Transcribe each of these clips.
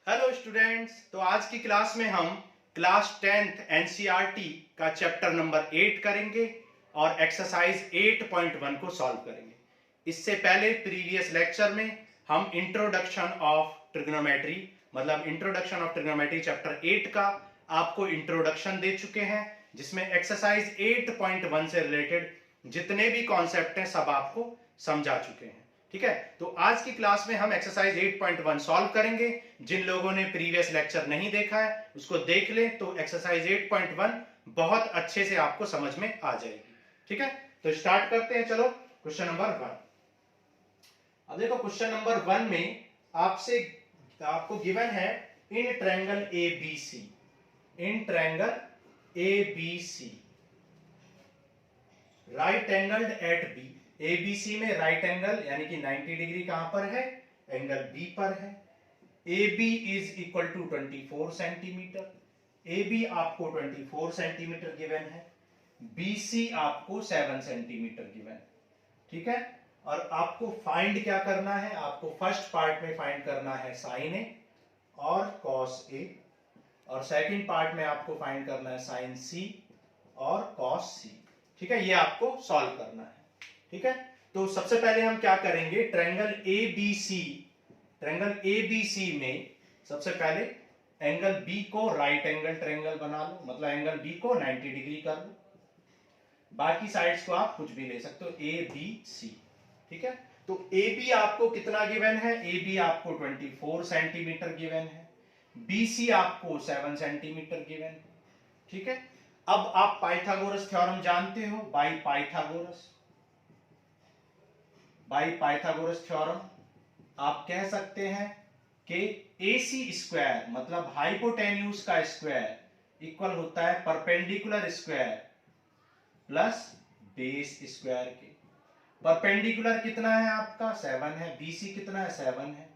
Hello students. तो आज की क्लास में हम क्लास 10th एनसीईआरटी का चैप्टर नंबर 8 करेंगे और एक्सरसाइज 8.1 को सॉल्व करेंगे। इससे पहले प्रीवियस लेक्चर में हम इंट्रोडक्शन ऑफ ट्रिग्नोमेट्री चैप्टर 8 का आपको इंट्रोडक्शन दे चुके हैं, जिसमें एक्सरसाइज 8.1 से रिलेटेड जितने भी कॉन्सेप्ट हैं सब आपको समझा चुके हैं। ठीक है, तो आज की क्लास में हम एक्सरसाइज 8.1 सॉल्व करेंगे। जिन लोगों ने प्रीवियस लेक्चर नहीं देखा है उसको देख लें, तो एक्सरसाइज 8.1 बहुत अच्छे से आपको समझ में आ जाएगी। ठीक है, तो स्टार्ट करते हैं। चलो क्वेश्चन नंबर 1। अब देखो क्वेश्चन नंबर 1 में आपको गिवन है in triangle ABC right angled at B. ABC में राइट एंगल यानी कि 90 डिग्री कहां पर है? एंगल बी पर है। AB is equal to 24 centimetre. AB आपको 24 सेंटीमीटर गिवन है। BC आपको 7 सेंटीमीटर गिवन है। ठीक है, और आपको फाइंड क्या करना है? आपको फर्स्ट पार्ट में फाइंड करना है साइन ए और कॉस ए, और सेकंड पार्ट में आपको फाइंड करना है साइन सी और कॉस सी। ठीक है, ये आपको सॉल्व करना है। ठीक है, तो सबसे पहले हम क्या करेंगे? ट्रायंगल एबीसी में सबसे पहले एंगल बी को राइट एंगल ट्रायंगल बना लो, मतलब एंगल बी को 90 डिग्री कर लो। बाकी साइड्स को आप कुछ भी ले सकते हो, ए बी सी। ठीक है, तो ए बी आपको कितना गिवन है? ए बी आपको 24 सेंटीमीटर गिवन है। BC आपको 7 सेंटीमीटर गिवन है। ठीक है, अब आप पाइथागोरस थ्योरम जानते हो। बाई पाइथागोरस थ्योरम आप कह सकते हैं कि AC स्क्वायर मतलब हाइपोटेन्यूज का स्क्वायर इक्वल होता है perpendicular square plus base square के। परपेंडिकुलर कितना है आपका? 7 है। BC कितना है? 7 है।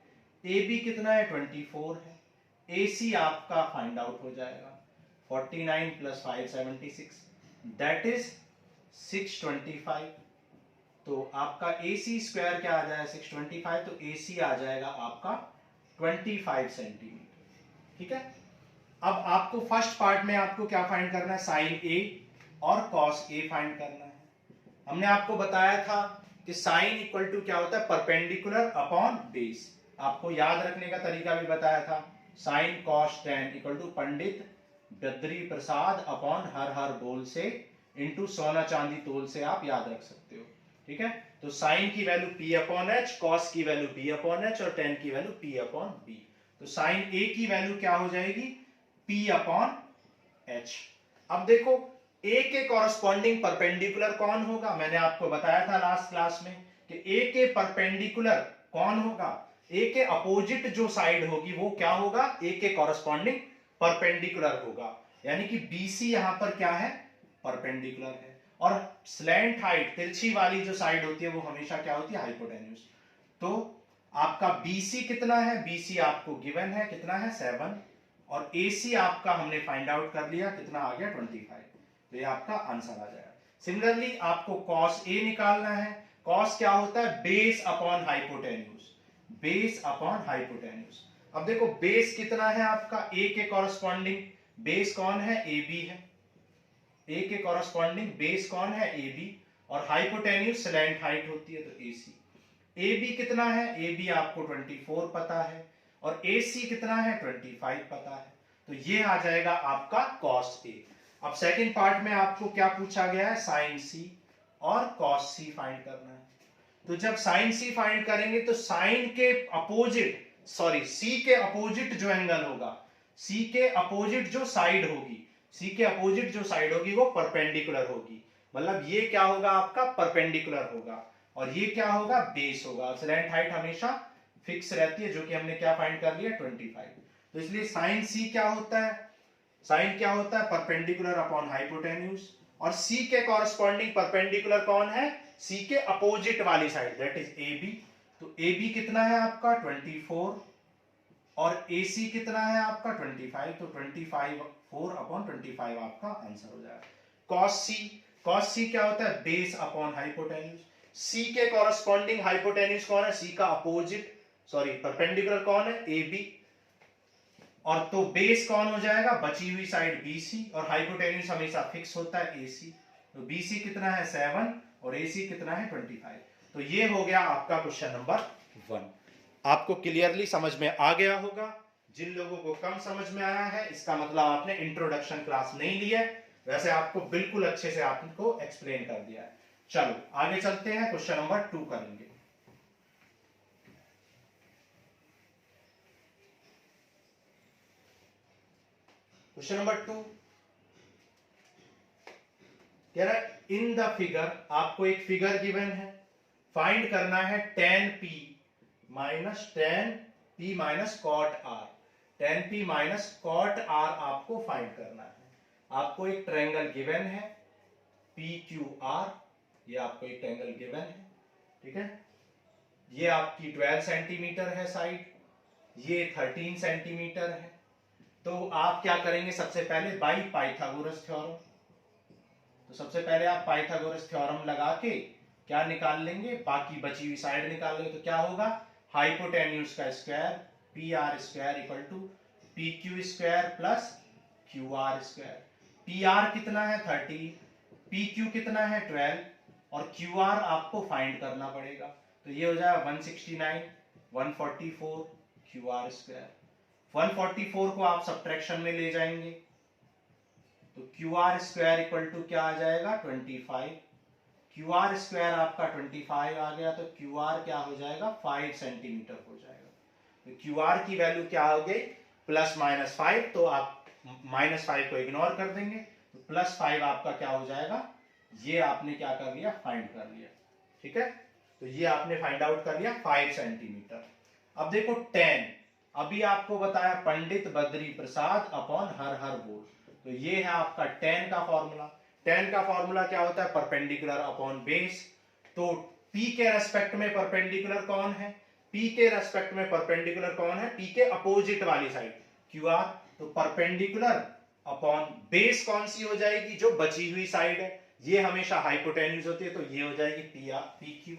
AB कितना है? 24 है। AC आपका फाइंड आउट हो जाएगा 49 प्लस 5 76, दैट इज 625। तो आपका AC स्क्वायर क्या आ जाएगा? 625। तो AC आ जाएगा आपका 25 सेंटीमीटर। ठीक है, अब आपको फर्स्ट पार्ट में आपको क्या फाइंड करना है? साइन A और कॉस A फाइंड करना है। हमने आपको बताया था कि साइन इक्वल टू क्या होता है? Perpendicular upon base. आपको याद रखने का तरीका भी बताया था। Sine cos tan equal to Pandit Badri Prasad upon हर हर बोल से इंटू सोना चांदी तोल से आप याद रख सकते हो। ठीक है, तो साइन की value P upon H, cos की वैल्यू B अपॉन एच और tan की वैल्यू P अपॉन B। तो साइन A की वैल्यू क्या हो जाएगी? P upon H. अब देखो A के कॉरस्पॉन्डिंग परपेंडिकुलर कौन होगा? मैंने आपको बताया था लास्ट क्लास में कि A के परपेंडिकुलर कौन होगा? A के अपोजिट जो साइड होगी वो क्या होगा? A के कॉरस्पॉन्डिंग परपेंडिकुलर होगा, यानी कि BC यहां पर क्या है? परपेंडिकुलर है। और स्लैंट हाइट तिरछी वाली जो साइड होती है वो हमेशा क्या होती है? हाइपोटेन्यूज। तो आपका BC कितना है? BC आपको गिवन है कितना है? 7। और AC आपका हमने फाइंड आउट कर लिया, कितना आ गया? 25। तो ये आपका आंसर आ जाएगा। सिमिलरली आपको cos A निकालना है। cos क्या होता है? Base upon hypotenuse. Base upon hypotenuse. अब देखो बेस कितना है आपका? A के कॉरस्पॉन्डिंग बेस कौन है? AB है। A के कॉरस्पॉन्डिंग बेस कौन है? AB। और हाइपोटेन्यूज स्लैंट हाइट होती है तो AC। AB कितना है? AB आपको 24 पता है और AC कितना है? 25 पता है। तो ये आ जाएगा आपका cos A। अब सेकंड पार्ट में आपको क्या पूछा गया है? साइन C और cos C फाइंड करना है। तो जब साइन C फाइंड करेंगे तो साइन के अपोजिट C के अपोजिट जो एंगल होगा, C के अपोजिट जो साइड होगी, C के अपोजिट जो साइड होगी वो परपेंडिकुलर होगी। मतलब ये क्या होगा? आपका परपेंडिकुलर होगा और ये क्या होगा? बेस होगा। स्लैंट हाइट हमेशा फिक्स रहती है, जो कि हमने क्या फाइंड कर लिया? 25। तो इसलिए साइन C क्या होता है? साइन क्या होता है? Perpendicular upon hypotenuse. और C के कॉरस्पॉन्डिंग परपेंडिकुलर कौन है? C के अपोजिट वाली साइड, दैट इज AB। तो AB कितना है आपका? 24 और AC कितना है आपका? 25। तो 25 4 अपॉन 25 आपका आंसर हो जाएगा। cos C क्या होता है? Base upon hypotenuse. C के कॉरस्पॉन्डिंग हाइपोटेन्यूज कौन है? C का अपोजिट परपेंडिकुलर कौन है? AB। और तो बेस कौन हो जाएगा, बची हुई साइड BC, और हाइपोटेन्यूज हमेशा फिक्स होता है AC। तो BC कितना है 7 और AC कितना है 25। तो ये हो गया आपका क्वेश्चन नंबर 1। आपको क्लियरली समझ में आ गया होगा। जिन लोगों को कम समझ में आया है इसका मतलब आपने इंट्रोडक्शन क्लास नहीं ली है, वैसे आपको बिल्कुल अच्छे से आपको एक्सप्लेन कर दिया है। चलो आगे चलते हैं, क्वेश्चन नंबर 2 करेंगे। क्वेश्चन नंबर 2 कह रहा है इन द फिगर, आपको एक फिगर गिवन है, फाइंड करना है tan p minus cot r। tan p minus cot r आपको फाइंड करना है। आपको एक ट्रायंगल गिवन है PQR, ये आपको एक ट्रायंगल गिवन है, ठीक है। ये आपकी 12 सेंटीमीटर है साइड, ये 13 सेंटीमीटर है। तो आप क्या करेंगे, सबसे पहले बाई पाइथागोरस थ्योरम, तो सबसे पहले आप पाइथागोरस थ्योरम लगा के क्या निकाल लेंगे, बाकी बची हुई साइड निकाल लेंगे। तो क्या होगा, हाइपोटेन्यूज का square PR square equal to PQ square plus QR square. PR कितना है 30, PQ कितना है 12 और QR आपको फाइंड करना पड़ेगा। तो ये हो जाएगा 169 144 QR स्क्वायर। 144 को आप सब्ट्रैक्शन में ले जाएंगे तो QR स्क्वायर इक्वल टू क्या आ जाएगा 25। QR स्क्वायर आपका 25 आ गया, तो QR क्या हो जाएगा 5 सेंटीमीटर हो जाएगा। तो QR की वैल्यू क्या हो गई +-5, तो आप -5 को इग्नोर कर देंगे, तो +5 आपका क्या हो जाएगा, ये आपने क्या कर लिया, फाइंड कर लिया, ठीक है। तो ये आपने फाइंड आउट कर लिया 5 सेंटीमीटर। अब देखो tan, अभी आपको बताया पंडित बद्री प्रसाद अपॉन हर हर बोल, तो ये है आपका tan का फॉर्मूला। tan का फॉर्मूला क्या होता है, परपेंडिकुलर अपॉन बेस। तो P के रेस्पेक्ट में परपेंडिकुलर कौन है, P के रेस्पेक्ट में परपेंडिकुलर कौन है, P के अपोजिट वाली साइड QR। तो परपेंडिकुलर अपॉन बेस कौन सी हो जाएगी, जो बची हुई साइड है, ये हमेशा हाइपोटेन्यूज होती है, तो ये हो जाएगी PQ।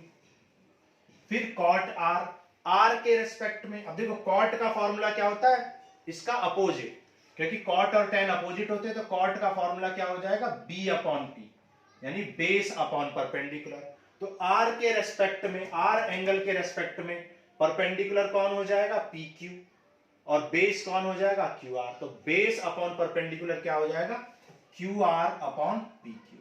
फिर कॉट R, R के रेस्पेक्ट में, अब देखो कॉट का फॉर्मूला क्या होता है, इसका अपोजिट, क्योंकि कॉट और tan अपोजिट होते हैं, तो कॉट का फॉर्मूला क्या हो जाएगा B अपॉन P, यानी बेस अपॉन परपेंडिकुलर। तो R के रेस्पेक्ट में, R एंगल के रेस्पेक्ट में परपेंडिकुलर कौन हो जाएगा PQ और बेस कौन हो जाएगा QR। तो बेस अपॉन परपेंडिकुलर क्या हो जाएगा QR अपॉन PQ।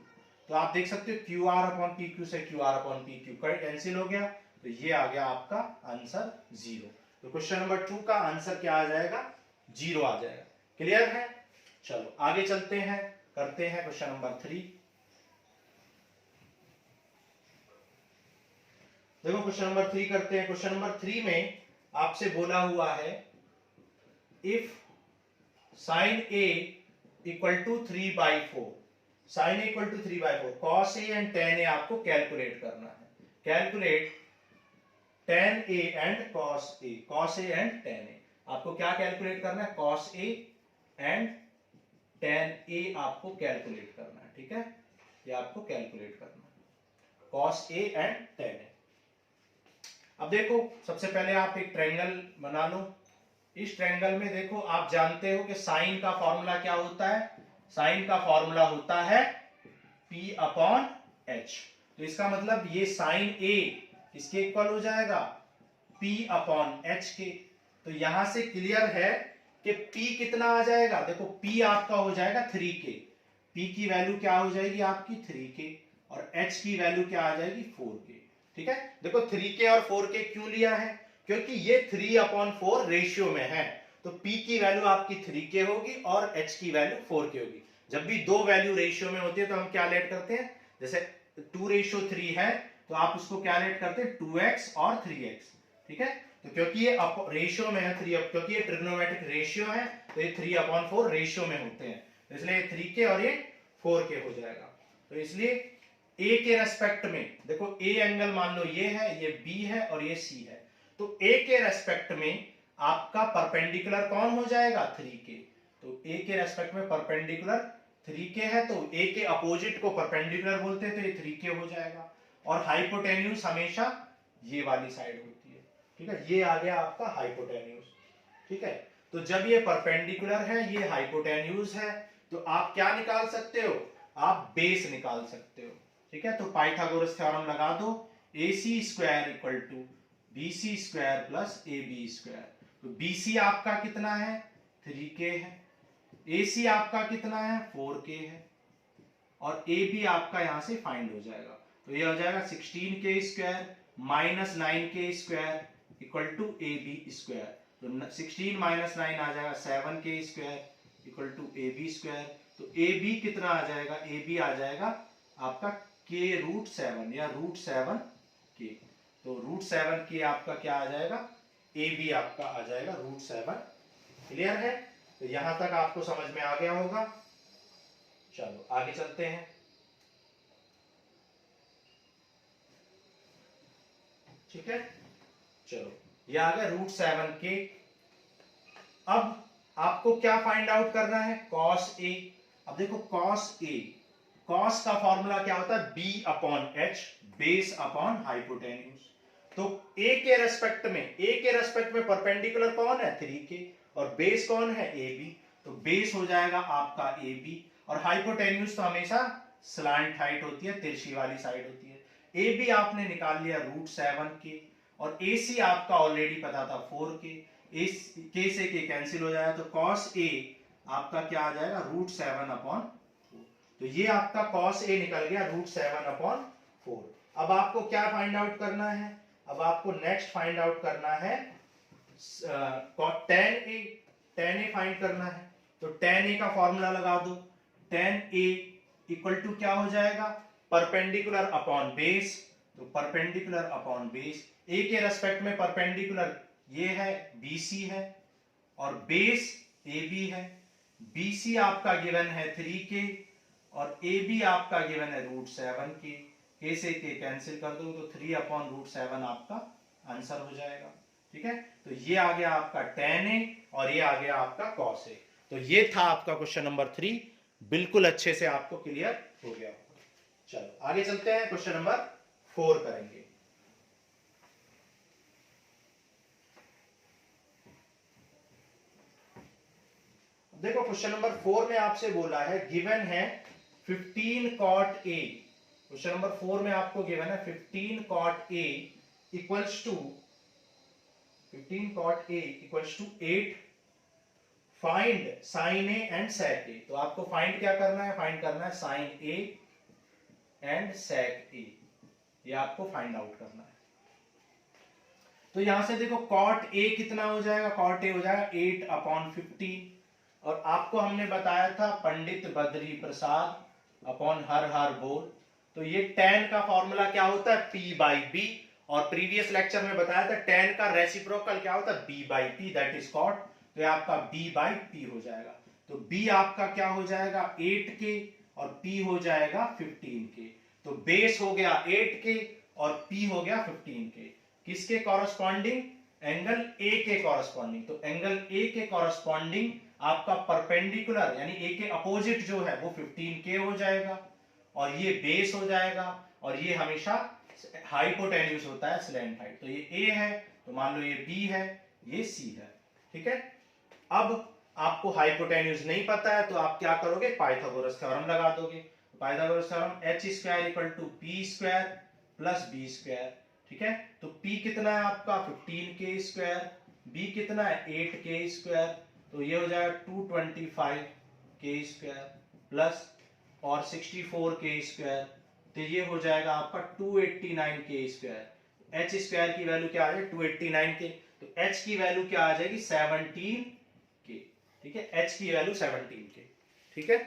तो आप देख सकते हो QR अपॉन PQ से QR अपॉन PQ कैंसिल हो गया, तो ये आ गया आपका आंसर 0। तो क्वेश्चन नंबर 2 का आंसर क्या आ जाएगा, 0 आ जाएगा। क्लियर है, चलो आगे चलते हैं, करते हैं क्वेश्चन नंबर 3। देखो क्वेश्चन नंबर 3 करते हैं। क्वेश्चन नंबर 3 में आपसे बोला हुआ है if sin A equal to 3/4, sin A equal to 3/4, cos A and tan A आपको कैलकुलेट करना है। Calculate tan A and cos A, cos A and tan A, आपको क्या कैलकुलेट करना है, cos A and tan A आपको calculate करना है, ठीक है। ये आपको कैलकुलेट करना है cos A and tan A। अब देखो सबसे पहले आप एक ट्रायंगल बना लो। इस ट्रायंगल में देखो आप जानते हो कि साइन का फॉर्मूला क्या होता है, साइन का फॉर्मूला होता है P अपॉन H। तो इसका मतलब ये साइन A किसके इक्वल हो जाएगा, P अपॉन H के। तो यहां से क्लियर है कि P कितना आ जाएगा, देखो P आपका हो जाएगा 3K, P की वैल्यू क्या हो जाएगी आपकी 3K और H की वैल्यू क्या आ जाएगी 4K, ठीक है। देखो 3K और 4K क्यों लिया है, क्योंकि ये 3/4 रेशियो में है, तो P की वैल्यू आपकी 3K होगी और H की वैल्यू 4K होगी। जब भी दो वैल्यू रेशियो में होती है तो हम क्या लेट करते हैं, जैसे 2:3 है तो आप उसको क्या लेट करते हैं 2x और 3x, ठीक है। तो क्योंकि ये रेशियो में है 3, क्योंकि ये ट्रिग्नोमेट्रिक रेशियो है तो ये 3/4 रेशियो में होते हैं, तो इसलिए 3K और ये 4K हो जाएगा। तो इसलिए A के रेस्पेक्ट में देखो A एंगल मान लो ये है, ये B है और ये C है, तो A के रेस्पेक्ट में आपका परपेंडिकुलर कौन हो जाएगा 3K। तो A के रेस्पेक्ट में परपेंडिकुलर 3K है, तो A के अपोजिट को परपेंडिकुलर बोलते हैं, तो ये 3K हो जाएगा। और हाइपोटेन्यूज हमेशा ये वाली साइड होती है, ठीक है। ये आ गया आपका हाइपोटेन्यूज, ठीक है। तो जब ये परपेंडिकुलर है, ये हाइपोटेन्यूज है, तो आप क्या निकाल सकते हो, आप बेस निकाल सकते हो। ठीक है, तो पाइथागोरस थ्योरम लगा दो, AC square equal to BC square plus AB square. तो BC आपका कितना है, 3K है, AC आपका कितना है, 4K है, और AB आपका यहां से फाइंड हो जाएगा। तो ये हो जाएगा 16K square minus 9K square equal to AB square. तो 16 माइनस 9 आ जाएगा 7K square equal to AB square. तो AB कितना आ जाएगा, AB आ जाएगा आपका K√7 या √7K। तो √7K आपका क्या आ जाएगा, AB आपका आ जाएगा √7। क्लियर है, तो यहां तक आपको समझ में आ गया होगा। चलो आगे चलते हैं। ठीक है, चलो ये आ गया √7K। अब आपको क्या फाइंड आउट करना है, cos A। अब देखो cos A, cos का फॉर्मूला क्या होता है, B/H, बेस अपॉन हाइपोटेन्यूज। तो A के रेस्पेक्ट में परपेंडिकुलर कौन है, 3K, और बेस कौन है, AB। तो बेस हो जाएगा आपका AB, और हाइपोटेन्यूज तो हमेशा स्लैंट हाइट होती है, तिरछी वाली साइड होती है। AB आपने निकाल लिया √7K, और AC आपका ऑलरेडी पता था 4K, K से K कैंसिल हो जाएगा, तो cos A आपका क्या आ जाएगा, √7/4। तो ये आपका cos A निकल गया √7/4। अब आपको क्या फाइंड आउट करना है, अब आपको नेक्स्ट फाइंड आउट करना है tan A फाइंड करना है। तो tan A का फॉर्मूला लगा दो, tan A इक्वल टू क्या हो जाएगा, परपेंडिकुलर अपॉन बेस। तो परपेंडिकुलर अपॉन बेस, A के रेस्पेक्ट में परपेंडिकुलर ये है BC है, और बेस AB है। BC आपका गिवन है 3K, और AB आपका गिवन है √7K। K से K कैंसिल कर दो, तो 3/√7 आपका आंसर हो जाएगा। ठीक है, तो ये आ गया आपका tan A, और ये आ गया आपका cos A। तो ये था आपका क्वेश्चन नंबर 3, बिल्कुल अच्छे से आपको क्लियर हो गया। चलो आगे चलते हैं, क्वेश्चन नंबर 4 करेंगे। देखो क्वेश्चन नंबर 4 में आपसे बोला है, गिवन है 15 cot A। क्वेश्चन नंबर 4 में आपको गिवन है 15 cot A equals to 8। Find sin A and sec A। तो आपको फाइंड क्या करना है, फाइंड करना है sin A and sec A, ये आपको फाइंड आउट करना है। तो यहां से देखो cot A कितना हो जाएगा, cot A हो जाएगा 8/15, और आपको हमने बताया था पंडित बद्री प्रसाद अपॉन हर बोल। तो ये tan का फॉर्मूला क्या होता है, P/B, और प्रीवियस लेक्चर में बताया था tan का रेसिप्रोकल क्या होता है, B/P, दैट इज cot। तो ये आपका B/P हो जाएगा। तो B आपका क्या हो जाएगा 8K, और P हो जाएगा 15K। तो बेस हो गया 8K और P हो गया 15K। किसके कॉरस्पॉन्डिंग, एंगल A के कॉरस्पॉन्डिंग। तो एंगल A के कॉरस्पॉन्डिंग आपका परपेंडिकुलर यानी A के अपोजिट जो है वो 15K हो जाएगा, और ये बेस हो जाएगा, और ये हमेशा हाइपोटेन्यूज होता है, स्लैंट हाइट। तो ये A है, तो मान लो ये B है, ये C है। ठीक है, अब आपको हाइपोटेन्यूज नहीं पता है, तो आप क्या करोगे, पाइथागोरस थ्योरम लगा दोगे। Pythagoras theorem h² equal to p² plus b²। ठीक है, तो p कितना है आपका 15K², b कितना है 8K², तो ये हो जाएगा 225K² प्लस और 64K², तो ये हो जाएगा आपका 289K²। h² की वैल्यू क्या आ जाएगी 289K, तो h की वैल्यू क्या आ जाएगी 17K। ठीक है, h की वैल्यू 17K। ठीक है,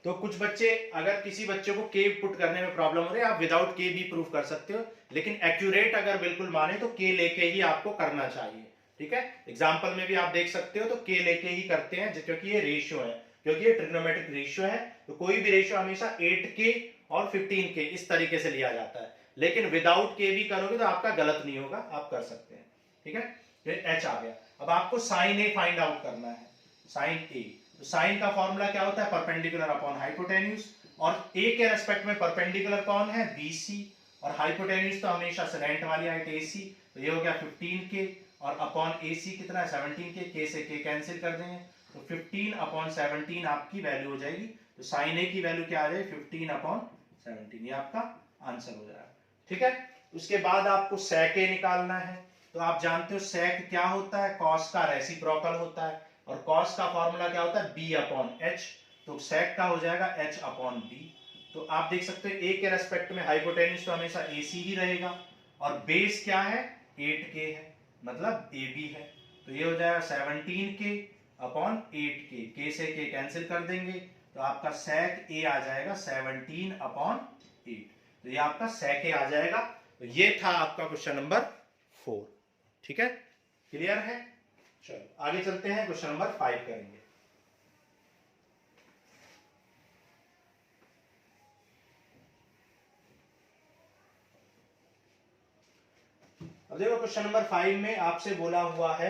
तो कुछ बच्चे, अगर किसी बच्चे को k पुट करने में प्रॉब्लम हो रही है, आप विदाउट k भी प्रूफ कर सकते हो, लेकिन एक्यूरेट अगर बिल्कुल माने तो k लेके ही आपको करना चाहिए। ठीक है, एग्जांपल में भी आप देख सकते हो, तो k लेके ही करते हैं, क्योंकि ये रेशियो है, क्योंकि ये ट्रिग्नोमेट्रिक रेशियो है। तो कोई भी रेशियो हमेशा 8K और 15K इस तरीके से लिया जाता है, लेकिन विदाउट k भी करोगे तो आपका गलत नहीं होगा, आप कर सकते हैं। ठीक है, ये h आ गया। अब आपको sin A फाइंड आउट करना है, sin A। तो साइन का फॉर्मूला क्या होता है, परपेंडिकुलर अपॉन हाइपोटेन्यूज, और A के रेस्पेक्ट में परपेंडिकुलर कौन है, BC, और हाइपोटेन्यूज तो हमेशा स्लैंट वाली हाइट AC। तो ये हो गया 15K, और अपॉन AC कितना है 17 के से के कैंसिल कर देंगे तो 15/17 आपकी वैल्यू हो जाएगी। तो साइन ए की वैल्यू क्या आ जाएगी 15/17, ये आपका आंसर हो जाएगा। ठीक है, उसके बाद आपको sec a निकालना है। तो आप जानते हो sec क्या होता है, cos का रेसिप्रोकल होता है और cos का फॉर्मूला क्या होता है b/h। तो sec का हो जाएगा h/b। तो आप देख सकते हो a के रेस्पेक्ट में हाइपोटेन्यूज तो हमेशा AC ही रहेगा और बेस क्या है 8k है, मतलब AB है। तो ये हो जाएगा 17k/8k, k से k कैंसिल कर देंगे तो आपका sec a आ जाएगा 17/8। तो ये आपका sec a आ जाएगा। तो ये था आपका क्वेश्चन नंबर 4। ठीक है, क्लियर है। चलो आगे चलते हैं, क्वेश्चन नंबर 5 करेंगे। अब देखो क्वेश्चन नंबर 5 में आपसे बोला हुआ है,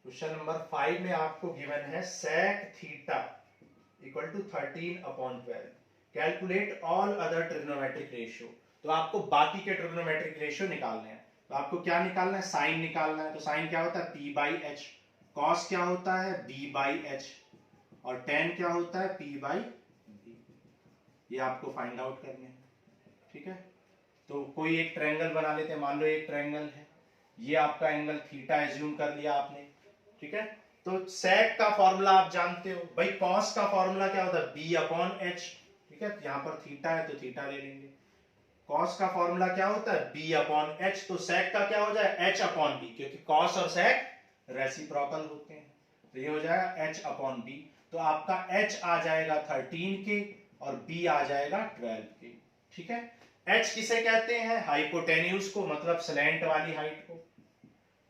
क्वेश्चन नंबर 5 में आपको गिवन है sec theta equal to 13/12, calculate all other trigonometric ratio. तो आपको बाकी के ट्रिग्नोमेट्रिक रेशियो निकालने हैं। तो आपको क्या निकालना है, साइन निकालना है। तो साइन क्या होता है p/h, कॉस क्या होता है b/h और टेन क्या होता है p/b। ये आपको फाइंड आउट करने हैं। ठीक है, तो कोई एक ट्रायंगल बना लेते हैं। मान लो एक ट्रायंगल है, ये आपका एंगल थीटा एज्यूम कर लिया आपने। ठीक है, तो sec का फॉर्मूला आप जानते हो भाई, cos का फॉर्मूला क्या होता है b/h। ठीक है, यहां पर थीटा है तो थीटा ले लेंगे। cos का फॉर्मूला क्या होता है b/h, तो sec का क्या हो जाए h/b, क्योंकि cos और sec रेसिप्रोकल होते हैं। तो ये हो जाएगा h/b। तो आपका h आ जाएगा 13k और b आ जाएगा 12k। ठीक है, h किसे कहते हैं, हाइपोटेन्यूज को, मतलब स्लैंट वाली हाइट को।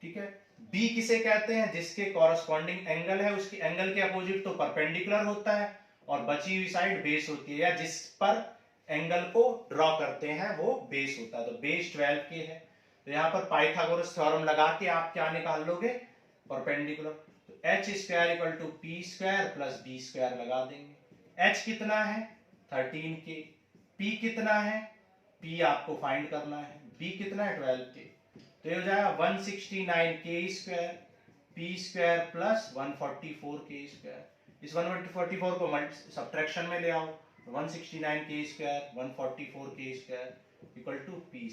ठीक है, b किसे कहते हैं, जिसके कॉरस्पॉन्डिंग एंगल है, उसकी एंगल के अपोजिट तो परपेंडिकुलर होता है और बची हुई साइड बेस होती है, या जिस पर एंगल को ड्रॉ करते हैं वो बेस होता है। तो बेस 12k है। तो यहां पर पाइथागोरस थ्योरम लगा के आप क्या निकाल लोगे, परपेंडिकुलर। तो h² equal to p² plus b² लगा देंगे। h कितना है 13k, p कितना है, p आपको फाइंड करना है, b कितना है 12k। तो ये हो जाएगा 169k² p² प्लस 144k²। इस 144 को सब्ट्रैक्शन में ले आओ, 169k² 144k² equal to p²।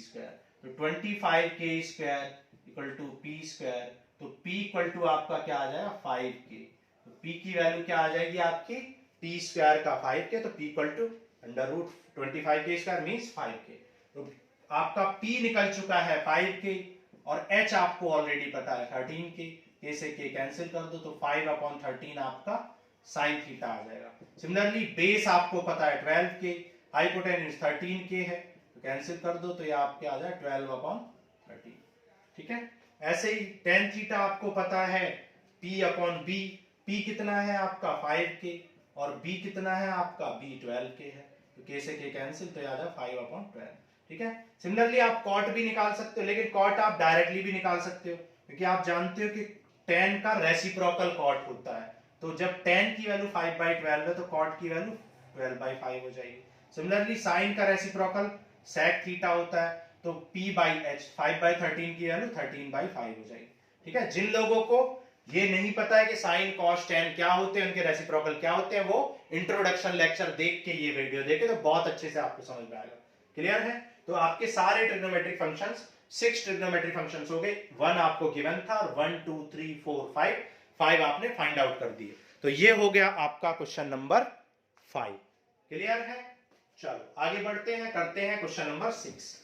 तो 25k² इक्वल टू p²। तो p इक्वल टू आपका क्या आ जाएगा 5k। तो p की वैल्यू क्या आ जाएगी आपकी p² का 5k। तो p equal to √25k² means 5k। तो आपका p निकल चुका है 5k और h आपको ऑलरेडी पता है 13k, k से k कैंसिल कर दो तो 5/13 आपका साइन थीटा आ जाएगा। सिमिलरली बेस आपको पता है 12k, हाइपोटेन्यूज 13k है, तो कैंसिल कर दो तो ये आपके आ जाए 12/13। ठीक है, ऐसे ही टेन थीटा आपको पता है p/b, p कितना है आपका 5k और b कितना है आपका b 12k है, तो k से k कैंसिल तो आ जाए 5/12। ठीक है, सिमिलरली आप कॉट भी निकाल सकते हो, लेकिन कॉट आप डायरेक्टली भी निकाल सकते हो, क्योंकि आप जानते हो कि tan का रेसिप्रोकल कॉट होता है। तो जब tan की वैल्यू 5/12 है तो कॉट की वैल्यू 12/5 हो जाएगी। सिमिलरली साइन का रेसिप्रोकल sec थीटा होता है, तो p/h 5/13 की वैल्यू 13/5 हो जाएगी। ठीक है, जिन लोगों को ये नहीं पता है कि साइन cos tan क्या होते हैं, उनके रेसिप्रोकल क्या होते हैं, वो इंट्रोडक्शन लेक्चर देख के ये वीडियो देखे तो बहुत अच्छे से आपको समझ में आएगा। क्लियर है, तो आपके सारे ट्रिग्नोमेट्रिक फंक्शंस 6 ट्रिग्नोमेट्रिक फंक्शंस हो गए। 1 आपको गिवन था और 1 2 3 4 5 आपने फाइंड आउट कर दिए। तो ये हो गया आपका क्वेश्चन नंबर 5। क्लियर है, चलो आगे बढ़ते हैं, करते हैं क्वेश्चन नंबर 6।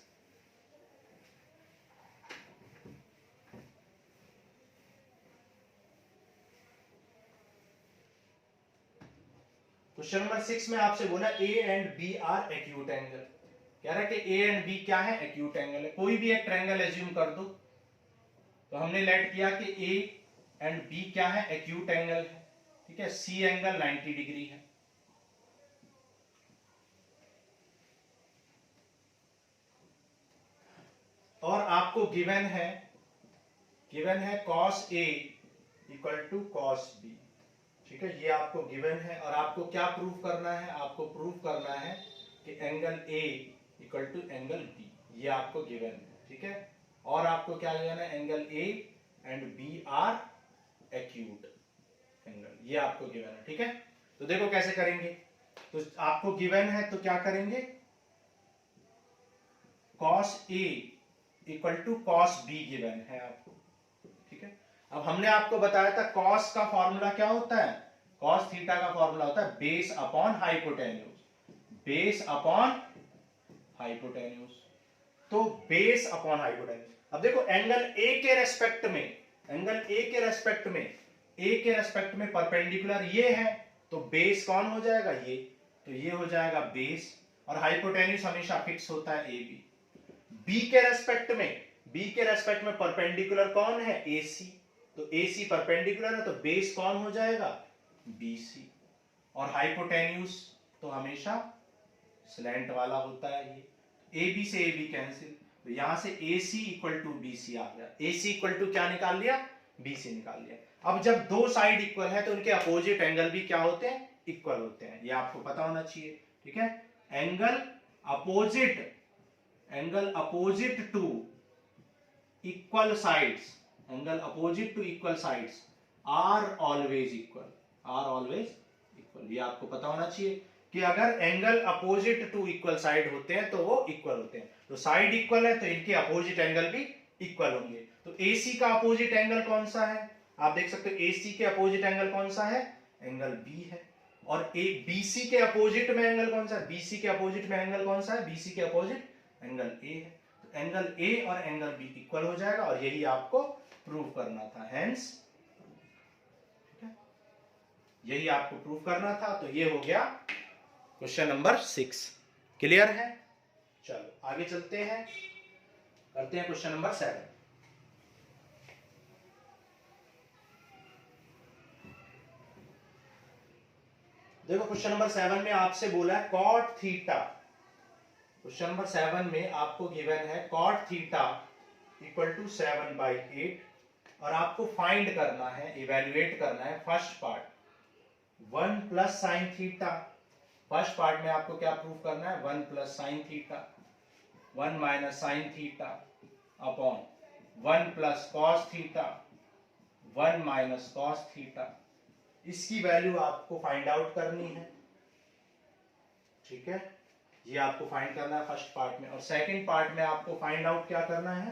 क्वेश्चन नंबर 6 में आपसे बोला A and B are acute angle. कह रहा है कि ए एंड बी क्या है, एक्यूट एंगल है। कोई भी एक ट्रायंगल एज्यूम कर दो। तो हमने लेट किया कि ए एंड बी क्या है, एक्यूट एंगल है। ठीक है, सी एंगल 90 डिग्री है। और आपको गिवन है cos A equal to cos B। ठीक है, ये आपको गिवन है और आपको क्या प्रूव करना है, आपको प्रूव करना है कि angle A equal to angle B, ये आपको गिवन है। ठीक है, और आपको क्या गिवन है, एंगल A एक्यूट एंगल, ये आपको गिवन है। ठीक है, तो देखो कैसे करेंगे। तो आपको गिवन है तो क्या करेंगे, cos A equal to cos B given है आपको। ठीक है, अब हमने आपको बताया था cos का फॉर्मूला क्या होता है, cos थीटा का फॉर्मूला होता है base upon hypotenuse, base upon hypotenuse. तो बेस अपॉन हाइपोटेन्यूज। अब देखो एंगल ए के रेस्पेक्ट में, एंगल ए के रेस्पेक्ट में, ए के रेस्पेक्ट में परपेंडिकुलर ये है, तो बेस कौन हो जाएगा, ये, तो ये हो जाएगा बेस, और हाइपोटेन्यूज हमेशा फिक्स होता है ए बी। बी के रेस्पेक्ट में, बी के रेस्पेक्ट में परपेंडिकुलर कौन है, ए सी, तो ए सी परपेंडिकुलर है तो बेस कौन हो जाएगा, बी सी, और हाइपोटेन्यूज तो हमेशा स्लैंट वाला होता है, ये ए बी से ए बी कैंसिल, तो यहां से ए सी इक्वल टू बी सी आ गया। ए सी इक्वल टू क्या निकाल लिया, बी सी निकाल लिया। अब जब दो साइड इक्वल है तो उनके अपोजिट एंगल भी क्या होते हैं, इक्वल होते हैं, ये आपको पता होना चाहिए। ठीक है, angle opposite, angle opposite to equal sides, angle opposite to equal sides are always equal, are always equal, ये आपको पता होना चाहिए कि अगर angle opposite to equal side होते हैं तो वो इक्वल होते हैं। तो साइड इक्वल है तो इनके अपोजिट एंगल भी इक्वल होंगे। तो AC का अपोजिट एंगल कौन सा है, आप देख सकते हो AC के अपोजिट एंगल कौन सा है, एंगल B है। और BC के अपोजिट में एंगल कौन सा है, BC के अपोजिट में एंगल कौन सा है, BC के अपोजिट एंगल A है। तो एंगल A और एंगल B इक्वल हो जाएगा, और यही आपको प्रूव करना था, हेंस, ठीक है, यही आपको प्रूव करना था। तो ये हो गया क्वेश्चन नंबर 6। क्लियर है, चलो आगे चलते हैं, करते हैं क्वेश्चन नंबर 7। देखो क्वेश्चन नंबर 7 में आपसे बोला है कॉट थीटा, क्वेश्चन नंबर 7 में आपको गिवन है कॉट थीटा इक्वल टू 7/8, और आपको फाइंड करना है, इवेल्युएट करना है first part 1 plus sine theta. First part में आपको क्या प्रूव करना है, 1 plus sine theta, 1 minus sign theta upon 1 plus cos theta, 1 minus cos theta. इसकी वैल्यू आपको फाइंड आउट करनी है। ठीक है, ये आपको फाइंड करना है फर्स्ट पार्ट में, और सेकंड पार्ट में आपको फाइंड आउट क्या करना है,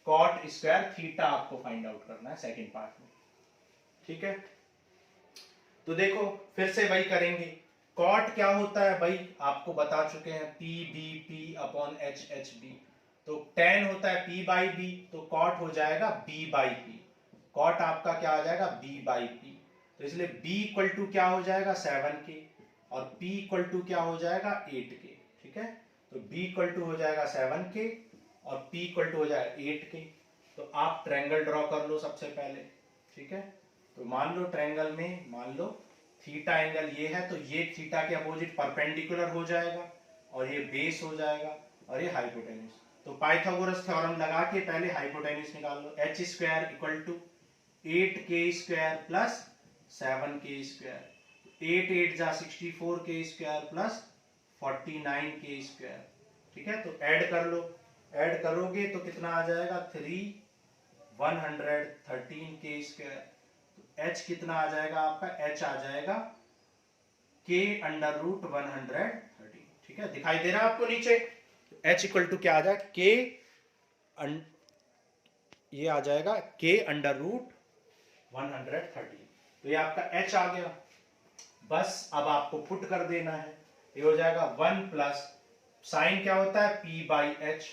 कॉट स्क्वायर थीटा आपको फाइंड आउट करना है सेकंड पार्ट में। ठीक है, तो देखो फिर से वही करेंगे। कॉट क्या होता है भाई, आपको बता चुके हैं, p b p upon h h b. तो टेन होता है पी बाई बी, तो कॉट हो जाएगा बी बाई पी, कॉट आपका क्या आ जाएगा, बी बाई पी। तो इसलिए b इक्वल टू क्या हो जाएगा, 7 के, और p इक्वल टू क्या हो जाएगा, 8 के। ठीक है, तो b इक्वल टू हो जाएगा 7 के और p इक्वल टू हो जाएगा 8 के। तो आप ट्रायंगल ड्रॉ कर लो सबसे पहले। ठीक है, तो मान लो ट्रायंगल में, मान लो थीटा एंगल ये है, तो ये थीटा के अपोजिट परपेंडिकुलर हो जाएगा, और ये बेस हो जाएगा, और ये हाइपोटेन्यूज। तो पाइथागोरस थ्योरम लगा के पहले हाइपोटेन्यूज निकाल लो। h square equal to 8k square plus 7k square, 8 8 जा 64k square plus 49k square. ठीक है, तो ऐड कर लो, ऐड करोगे तो कितना आ जाएगा, 113k स्क्वायर। h कितना आ जाएगा आपका, h आ जाएगा k अंडर रूट 113। ठीक है, दिखाई दे रहा है आपको नीचे, h इक्वल टू क्या आ जाएगा, ये आ जाएगा k अंडर रूट 113। तो ये आपका h आ गया। बस अब आपको पुट कर देना है, ये हो जाएगा 1 प्लस साइन क्या होता है, p बाई एच,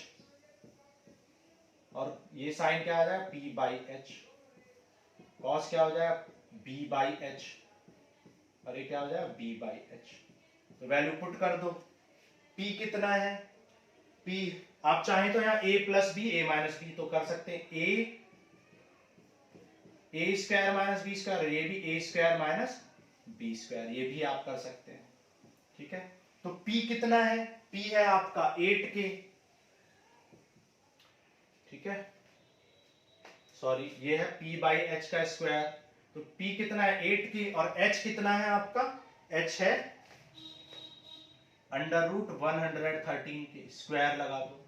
और ये साइन क्या आ जाएगा, p बाई एच, कॉस क्या हो जाएगा, b बाई एच, और ये क्या हो जाएगा, b बाई एच। तो वैल्यू पुट कर दो। p कितना है, p आप चाहें तो यहाँ a plus b, a minus b तो कर सकते हैं, a square minus b square, ये भी a square minus b square, ये भी आप कर सकते हैं। ठीक है, तो p कितना है, p है आपका 8k। ठीक है, सॉरी ये है p बाई एच का स्क्वायर, तो p कितना है 8k, और h कितना है आपका, h है अंडर रूट 113 के, स्क्वायर लगा दो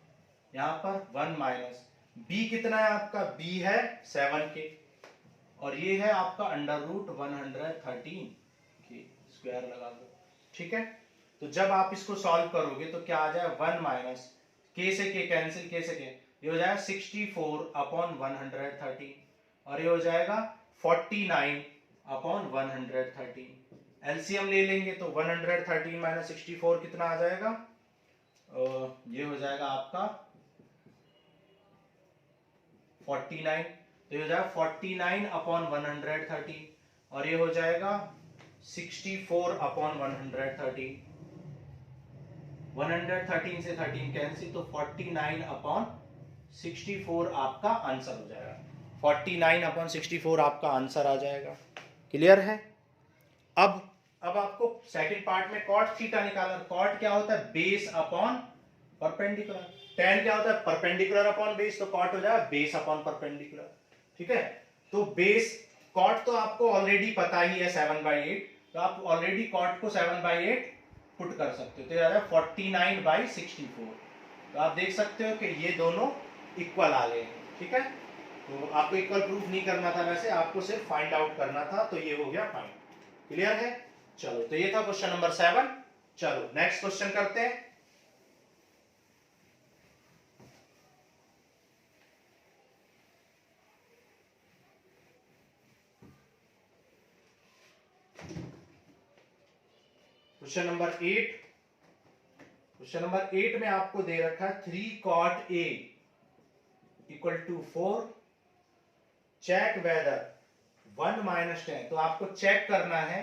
यहां पर, 1 माइनस b कितना है आपका, b है 7k, और ये है आपका अंडर रूट 113 के स्क्वायर लगा दो। ठीक है, तो जब आप इसको सॉल्व करोगे तो क्या आ जाए 1 माइनस के से के कैंसिल, के से के, ये हो जाएगा 64 अपॉन 113 और ये हो जाएगा 49 अपॉन 113। एलसीएम ले लेंगे तो 113 माइनस 64 कितना आ जाएगा, ये हो जाएगा आपका 49, तो ये हो जाएगा 49 अपॉन 113 और ये हो जाएगा 64 अपॉन 113। 113 से 13 कैंसिल, तो 49 अपॉन 64 आपका आंसर हो जाएगा। 49 अपॉन 64 आपका आंसर आ जाएगा। क्लियर है? अब आपको सेकंड पार्ट में कॉट थीटा निकालना। कॉट क्या होता है, बेस अपॉन परपेंडिकुलर। टेन क्या होता है, परपेंडिकुलर अपॉन बेस, तो कॉट हो जाएगा बेस अपॉन परपेंडिकुलर। ठीक है, तो बेस कॉट तो आपको ऑलरेडी पता ही है 7/8, तो आप ऑलरेडी कॉट को 7/8 पुट कर सकते हो, तो ये 49/64। तो आप देख सकते हो कि ये दोनों इक्वल आ गए हैं। ठीक है, तो आपको इक्वल प्रूफ नहीं करना था, वैसे आपको सिर्फ फाइंड आउट करना था, तो ये हो गया फाइंड। क्लियर है? चलो, तो ये था क्वेश्चन नंबर 7। चलो नेक्स्ट क्वेश्चन करते हैं। Question number 8। क्वेश्चन नंबर 8 में आपको दे रखा है 3 cot A equal to 4, check whether 1 minus 10। तो आपको चेक करना है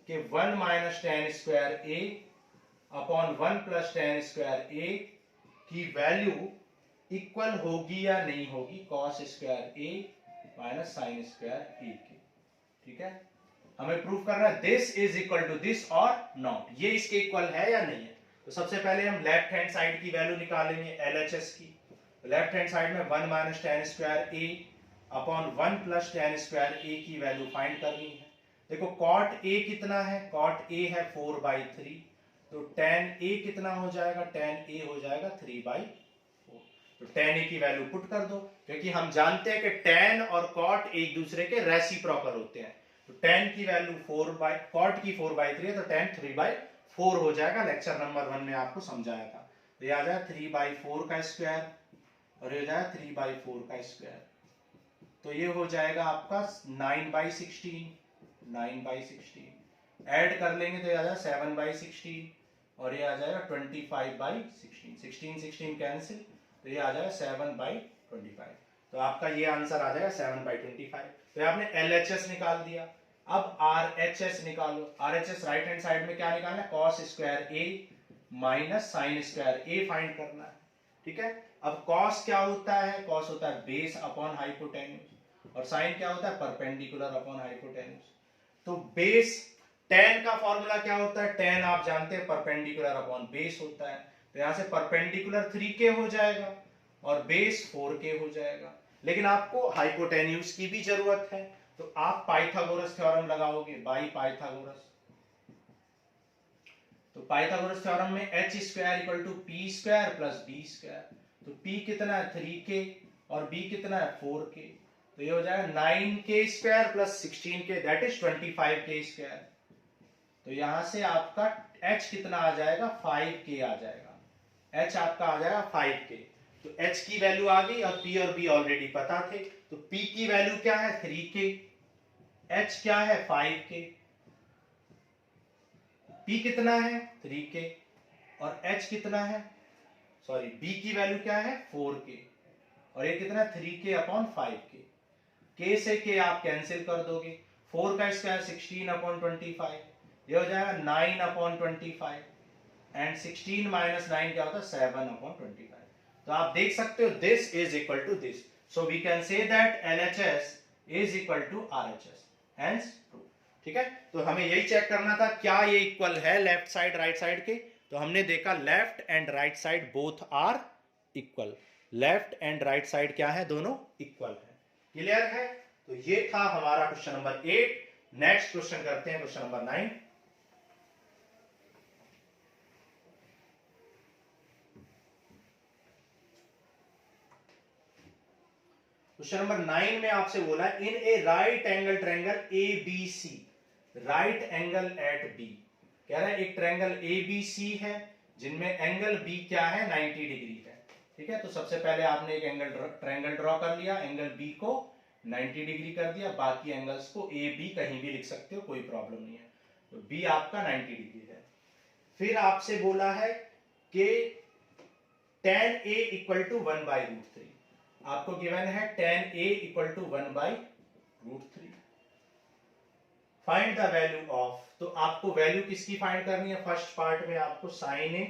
कि 1 minus 10 square A upon 1 plus 10 square A की वैल्यू इक्वल होगी या नहीं होगी cos square A minus sine square A की। ठीक है, हमें प्रूफ करना है this is equal to this और नॉट, ये इसके इक्वल है या नहीं है। तो सबसे पहले हम लेफ्ट हैंड साइड की वैल्यू निकालेंगे LHS की। लेफ्ट हैंड साइड में 1 minus 10 square A upon 1 plus 10 square A की वैल्यू फाइंड करनी है। देखो कॉट A कितना है, कॉट A है 4/3, तो tan A कितना हो जाएगा, tan A हो जाएगा 3/4। तो tan A की वैल्यू पुट कर दो, क्योंकि हम जानते हैं कि tan और cot एक दूसरे के रेसिप्रोकल होते हैं। तो tan की वैल्यू cot की 4/3 है, तो tan 3/4 हो जाएगा। लेक्चर नंबर 1 में आपको समझाया था। तो ये आ जाएगा 3/4 का स्क्वायर और ये हो जाएगा 3/4 का स्क्वायर, तो ये हो जाएगा आपका 9/16। 9/16 ऐड कर लेंगे तो ये आ जाएगा 7/16 और ये आ जाएगा 25/16। 16 कैंसिल, तो ये आ जाएगा 7/25। तो आपका ये आंसर आ जाएगा 7/25। तो आपने LHS निकाल दिया। अब RHS निकालो। RHS राइट हैंड साइड में क्या निकालना है, cos square A minus sine square A find करना है। ठीक है, अब कॉस क्या होता है, कॉस होता है बेस अपॉन हाइपोटेन्यूज और साइन क्या होता है परपेंडिकुलर अपॉन हाइपोटेन्यूज। तो बेस tan का फॉर्मूला क्या होता है, tan आप जानते हैं परपेंडिकुलर अपॉन बेस होता है, तो यहां से परपेंडिकुलर 3k हो जाएगा और बेस 4k हो जाएगा। लेकिन आपको हाइपोटेन्यूज की भी जरूरत है, तो आप पाइथागोरस थ्योरम लगाओगे, बाई पाइथागोरस। तो पाइथागोरस थ्योरम में h square equal to p square plus b square. तो p कितना है 3k और b कितना है 4k, तो ये हो जाएगा 9k square plus 16k that is 25k square. तो यहां से आपका h कितना आ जाएगा 5k आ जाएगा, h आपका आ जाएगा 5k। तो h की वैल्यू आ गई और p और b ऑलरेडी पता थे, तो p की वैल्यू क्या है 3k, h क्या है 5k, p कितना है 3k और h कितना है, सॉरी b की वैल्यू क्या है 4k और ये कितना 3k अपॉन 5k। k से k आप कैंसिल कर दोगे, 4 का स्क्वायर 16 अपॉन 25, ये हो जाएगा 9 अपॉन 25 एंड 16 माइनस 9 क्या होता है 7 अपॉन 25। तो आप देख सकते हो this is equal to this, so we can say that LHS is equal to RHS, hence true. ठीक है, तो हमें यही चेक करना था क्या ये इक्वल है लेफ्ट साइड राइट साइड के। तो हमने देखा left and right side both are equal, left and right side क्या है दोनों इक्वल है। क्लियर है? तो ये था हमारा क्वेश्चन नंबर 8। नेक्स्ट क्वेश्चन करते हैं क्वेश्चन नंबर 9। क्वेश्चन नंबर 9 में आपसे बोला है in a right angle triangle A B C, right angle at B, कह रहा है एक ट्रायंगल ए बी सी है जिनमें एंगल बी क्या है 90 डिग्री है। ठीक है, तो सबसे पहले आपने एक ट्रायंगल ड्रॉ कर लिया, एंगल बी को 90 डिग्री कर दिया, बाकी एंगल्स को ए बी कहीं भी लिख सकते हो, कोई प्रॉब्लम नहीं है। तो बी आपका 90 डिग्री है। फिर आपसे बोला है कि tan A इक्वल टू 1/√3, आपको गिवन है tan A equal to 1/√3। Find the value of, तो आपको वैल्यू किसकी फाइंड करनी है? फर्स्ट पार्ट में आपको sin A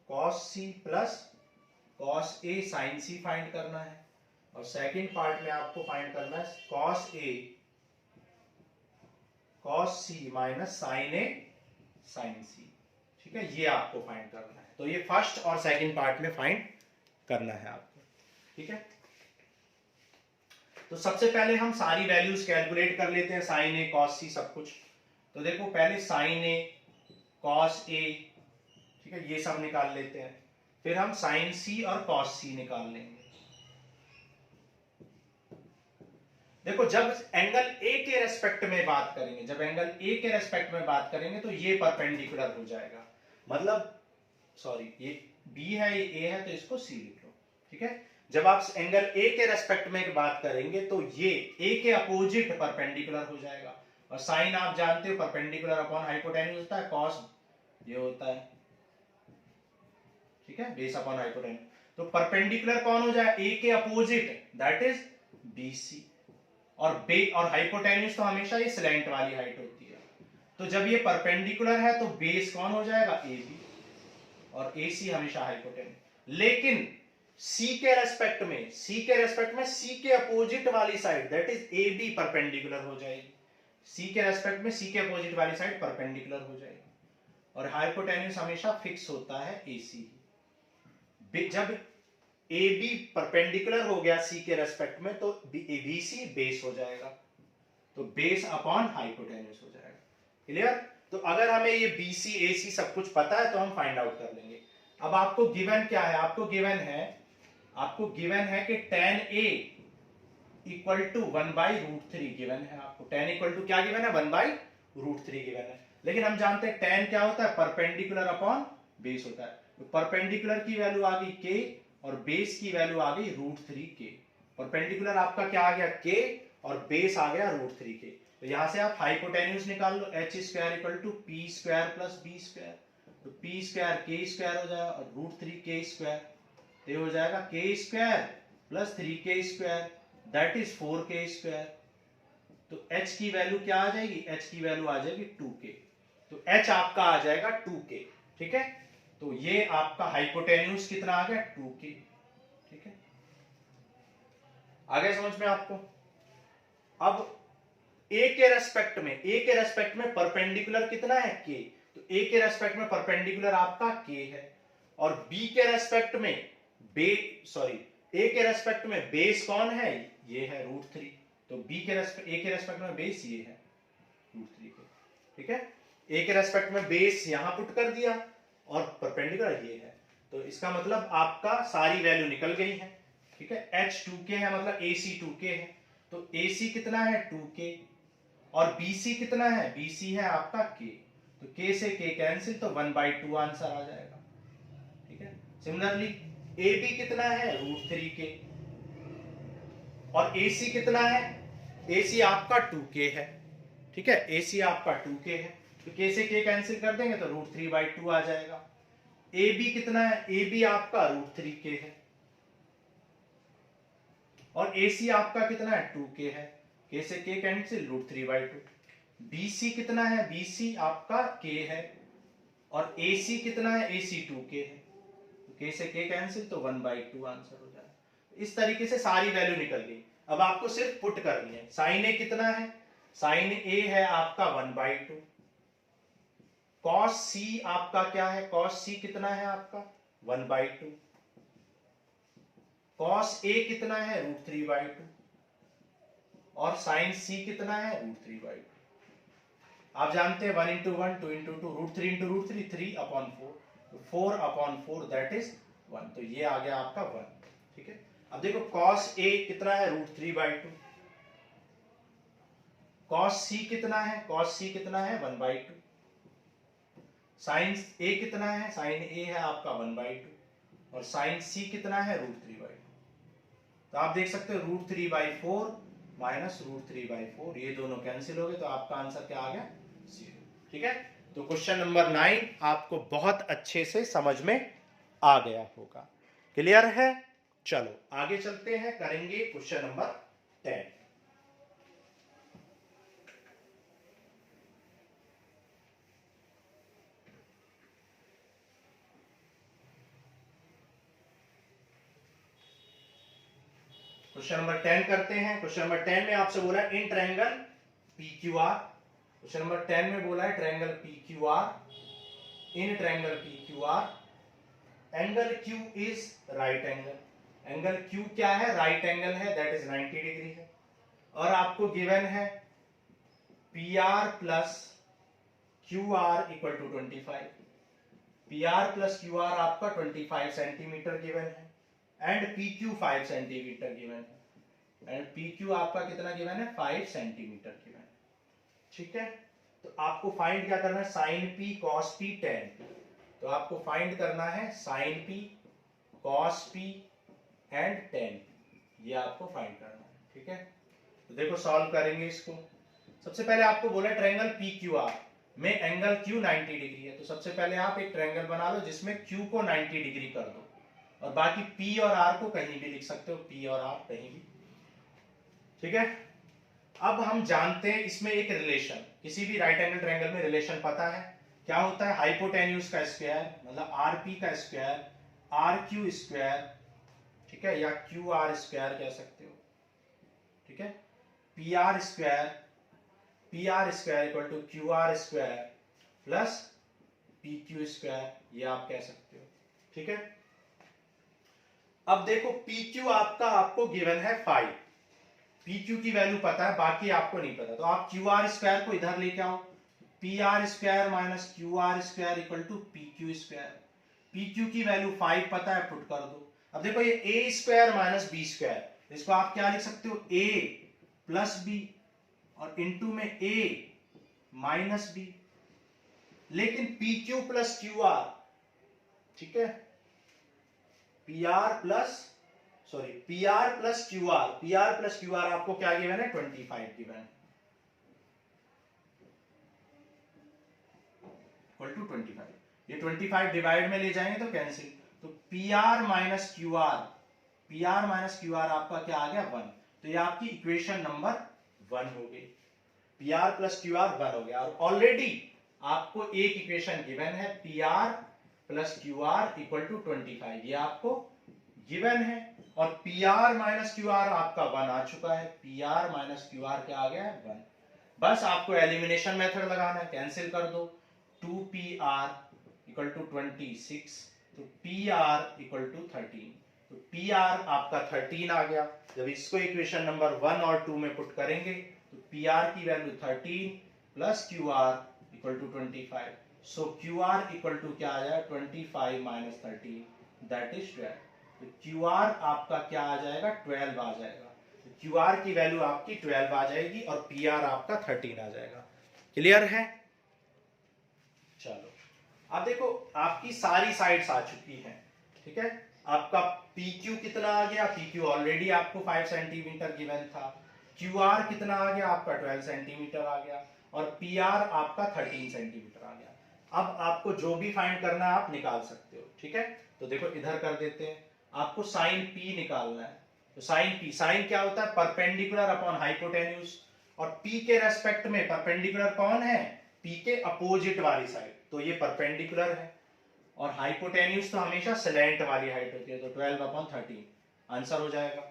cos C plus cos A sin C find करना है, और सेकंड पार्ट में आपको फाइंड करना है cos A cos C minus sin A sin C। ठीक है, ये आपको फाइंड करना है। तो ये फर्स्ट और सेकंड पार्ट में फाइंड करना है आपको। ठीक है, तो सबसे पहले हम सारी वैल्यूज कैलकुलेट कर लेते हैं, sin A cos C सब कुछ। तो देखो पहले sin A cos A, ठीक है, ये सब निकाल लेते हैं, फिर हम sin C और cos C निकाल लेंगे। देखो जब एंगल A के रेस्पेक्ट में बात करेंगे, जब एंगल A के रेस्पेक्ट में बात करेंगे तो ये परपेंडिकुलर हो जाएगा, मतलब सॉरी ये B है ये A है तो इसको C लिख लो। ठीक है, जब आप एंगल A के रेस्पेक्ट में बात करेंगे तो ये A के अपोजिट परपेंडिकुलर हो जाएगा, और साइन आप जानते हो परपेंडिकुलर अपॉन हाइपोटेन्यूज होता है, कॉस ये होता है। ठीक है, बेस अपॉन हाइपोटेन्यूज, तो परपेंडिकुलर कौन हो जाए? A के अपोजिट, दैट इज BC, और हाइपोटेन्यूज तो हमेशा ये स्लैंट वाली हाइट होती है। तो जब ये परपेंडिकुलर है तो बेस कौन हो जाएगा? AB, और AC हमेशा हाइपोटेन्यूज। लेकिन C के रेस्पेक्ट में C के अपोजिट वाली side that is AB perpendicular हो जाएगी, C के रेस्पेक्ट में C के अपोजिट वाली साइड परपेंडिकुलर हो जाएगी, और हाइपोटेन्यूज हमेशा फिक्स होता है AC। जब AB परपेंडिकुलर हो गया C के रेस्पेक्ट में तो BC बेस हो जाएगा, तो बेस अपॉन हाइपोटेन्यूज हो जाएगा। क्लियर? तो अगर हमें ये BC AC सब कुछ पता है तो हम फाइंड आउट कर लेंगे। अब आपको गिवन क्या है? आपको गिवन है कि tan A equal to 1/√3 given है। आपको tan इक्वल टू क्या गिवन है? 1/√3 गिवन है। लेकिन हम जानते हैं tan क्या होता है? परपेंडिकुलर अपॉन बेस होता है। तो परपेंडिकुलर की वैल्यू आ गई k और बेस की वैल्यू आ गई √3k। परपेंडिकुलर आपका क्या आ गया? k और बेस आ गया √3k। तो यहां से आप हाइपोटेन्यूज निकाल लो, h square equal to p square plus b square, तो p स्क्वायर k स्क्वायर हो जाएगा और √3k स्क्वायर, तो हो जाएगा k square plus 3k square that is 4k square. तो h की वैल्यू क्या आ जाएगी? h की वैल्यू आ जाएगी 2k, तो h आपका आ जाएगा 2k। ठीक है, तो ये आपका हाइपोटेन्यूज कितना आ गया? 2k। ठीक है, आगे समझ में आपको? अब A के रेस्पेक्ट में परपेंडिकुलर कितना है? k, तो A के रेस्पेक्ट में परपेंडिकुलर आपका k है, और B के रेस्पेक्ट में A के रेस्पेक्ट में बेस कौन है? ये है √3, तो A के रेस्पेक्ट में बेस ये है √3 के। ठीक है, A के रेस्पेक्ट में बेस यहां पुट कर दिया और परपेंडिकुलर ये है, तो इसका मतलब आपका सारी वैल्यू निकल गई है। ठीक है, h 2k है मतलब AC 2k है, तो AC कितना है? 2k, और BC कितना है? BC है आपका k, तो k से k कैंसिल, तो 1/2 आंसर आ जाएगा। ठीक है, सिमिलरली AB कितना है? √3k, और AC कितना है? AC आपका 2k है। ठीक है, AC आपका 2k है, तो k से k कैंसिल कर देंगे तो √3/2 आ जाएगा। AB कितना है? AB आपका √3k है, और AC आपका कितना है? 2k है, k से k कैंसिल √3/2। BC कितना है? BC आपका k है, और AC कितना है? AC 2k है, तो k से k कैंसिल, तो 1/2 आंसर हो जाएगा। इस तरीके से सारी वैल्यू निकल गई। अब आपको सिर्फ पुट करनी है। sin A कितना है? sin A है आपका 1/2। cos C आपका क्या है? cos C कितना है आपका? 1/2। cos A कितना है? √3/2, और sin C कितना है? √3/2। आप जानते हैं 1 × 1 2 × 2 √3 × √3 3/4, 4/4 दैट इज 1, तो ये आ गया आपका 1। ठीक है, अब देखो कॉस ए कितना है, √3/2। कॉस सी कितना है, कॉस सी कितना है, 1/2। साइन ए कितना है, साइन ए है आपका 1/2 और साइन सी कितना है, √3/2। तो आप देख सकते हो √3/4 माइनस √3/4, ये दोनों कैंसिल हो गए, तो आपका आंसर क्या आ गया, 0। ठीक है, तो क्वेश्चन नंबर 9 आपको बहुत अच्छे से समझ में आ गया होगा। क्लियर है? चलो आगे चलते हैं, करेंगे क्वेश्चन नंबर 10। क्वेश्चन नंबर 10 करते हैं। क्वेश्चन नंबर 10 में आपसे बोला in triangle PQR, question number 10 में बोला है triangle PQR, in triangle PQR angle Q is right angle. Angle Q क्या है, राइट एंगल है, दैट इज 90 डिग्री है। और आपको गिवन है PR plus QR equal to 25। PR plus QR आपका 25 सेंटीमीटर गिवन है एंड PQ 5 सेंटीमीटर गिवन है एंड PQ आपका कितना गिवन है, 5 सेंटीमीटर गिवन है। ठीक है, तो आपको फाइंड क्या करना है, sine P cos P tan P। तो आपको फाइंड करना है sine P cos P and tan P, ये आपको फाइंड करना है। ठीक है, तो देखो सॉल्व करेंगे इसको। सबसे पहले आपको बोला ट्रायंगल PQR में एंगल Q 90 डिग्री है, तो सबसे पहले आप एक ट्रायंगल बना लो जिसमें Q को 90 डिग्री कर दो और बाकी P और R को कहीं भी लिख सकते हो, P और R कहीं भी। ठीक है, अब हम जानते हैं इसमें एक रिलेशन, किसी भी राइट एंगल ट्रायंगल में रिलेशन पता है क्या होता है, हाइपोटेन्यूज का स्क्वायर मतलब RP का स्क्वायर RQ स्क्वायर, ठीक है, या QR स्क्वायर कह सकते हो। ठीक है, PR square equal to QR square plus PQ square, ये आप कह सकते हो। ठीक है, अब देखो PQ आपको गिवन है 5, PQ की वैल्यू पता है, बाकी आपको नहीं पता, तो आप QR स्क्वायर को इधर लेके आओ, PR square minus QR square equal to PQ square. PQ की वैल्यू 5 पता है, पुट कर दो। अब देखो ये A square minus B square, इसको आप क्या लिख सकते हो, A प्लस B और इनटू में A माइनस B, लेकिन PQ प्लस QR, ठीक है, PR प्लस QR आपको क्या गिवन है, 25 गिवन है, इक्वल टू 25। ये 25 डिवाइड में ले जाएंगे तो कैंसिल, तो PR माइनस QR आपका क्या आ गया, 1। तो ये आपकी इक्वेशन नंबर 1 हो गई, PR प्लस QR 1 हो गया। और ऑलरेडी आपको एक इक्वेशन गिवन है PR plus QR equal to 25, ये आपको गिवन है और PR माइनस QR आपका 1 आ चुका है, PR माइनस QR क्या आ गया है, 1। बस आपको एलिमिनेशन मेथड लगाना है, कैंसिल कर दो, 2PR इक्वल टू 26, तो PR इक्वल टू 13, तो PR आपका 13 आ गया। जब इसको इक्वेशन नंबर 1 और 2 में पुट करेंगे तो PR की value 13 plus QR equal to 25, so QR equal to क्या आ जाएगा, 25 माइनस 13 दैट इज 12। तो QR आपका क्या आ जाएगा, 12 आ जाएगा। तो QR की वैल्यू आपकी 12 आ जाएगी और PR आपका 13 आ जाएगा। क्लियर है? चलो अब देखो आपकी सारी साइड्स आ चुकी हैं। ठीक है, आपका PQ कितना आ गया, PQ ऑलरेडी आपको 5 सेंटीमीटर गिवन था, QR कितना आ गया आपका 12 सेंटीमीटर आ गया और PR आपका 13 सेंटीमीटर आ गया। अब आपको जो भी फाइंड करना है आप निकाल सकते हो। ठीक है, तो देखो इधर कर देते हैं, आपको साइन P निकालना है। तो साइन क्या होता है, परपेंडिकुलर अपॉन हाइपोटेन्यूज, और P के रेस्पेक्ट में परपेंडिकुलर कौन है, P के अपोजिट वाली साइड, तो ये परपेंडिकुलर है और हाइपोटेन्यूज तो हमेशा स्लैंट वाली हाइट होती है, तो 12/13 आंसर हो जाएगा।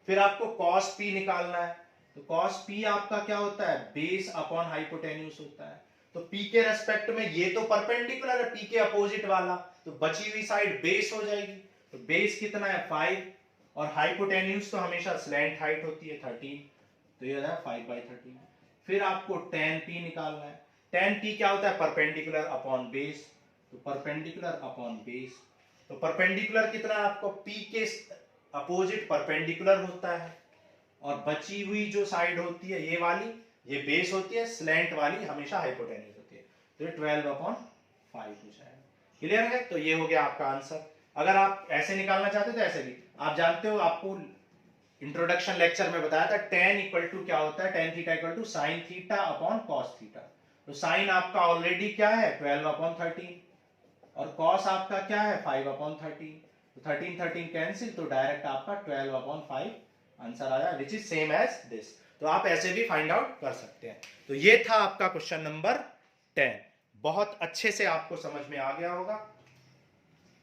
फिर आपको cos P निकालना है, तो cos P आपका क्या होता है, बेस अपॉन हाइपोटेन्यूज होता है। तो P के रेस्पेक्ट में ये तो परपेंडिकुलर है P के अपोजिट वाला, तो बची हुई साइड बेस हो जाएगी। तो बेस कितना है 5 और हाइपोटेन्यूज तो हमेशा स्लैंट हाइट होती है 13, तो ये है 5/13। फिर आपको tan P निकालना है, tan P क्या होता है, परपेंडिकुलर अपॉन बेस, तो परपेंडिकुलर अपॉन बेस, तो परपेंडिकुलर कितना है आपको, P के अपोजिट परपेंडिकुलर होता है, और बची हुई जो साइड होती है ये वाली, ये बेस होती है, स्लैंट वाली हमेशा हाइपोटेन्यूज होती है। तो ये 12/5 हो जाएगा। क्लियर है? तो ये हो गया आपका आंसर। अगर आप ऐसे निकालना चाहते हो तो ऐसे भी, आप जानते हो, आपको इंट्रोडक्शन लेक्चर में बताया था tan इक्वल टू क्या होता है, tan theta equal to sine theta upon cos theta. तो साइन आपका ऑलरेडी क्या है 12/13, और कॉस आपका क्या है 5/13। तो 13 13 कैंसिल, तो डायरेक्ट आपका 12/5 आंसर आया, which is same as this. तो आप ऐसे भी फाइंड आउट कर सकते हैं। तो ये था आपका क्वेश्चन नंबर 10। बहुत अच्छे से आपको समझ में आ गया होगा।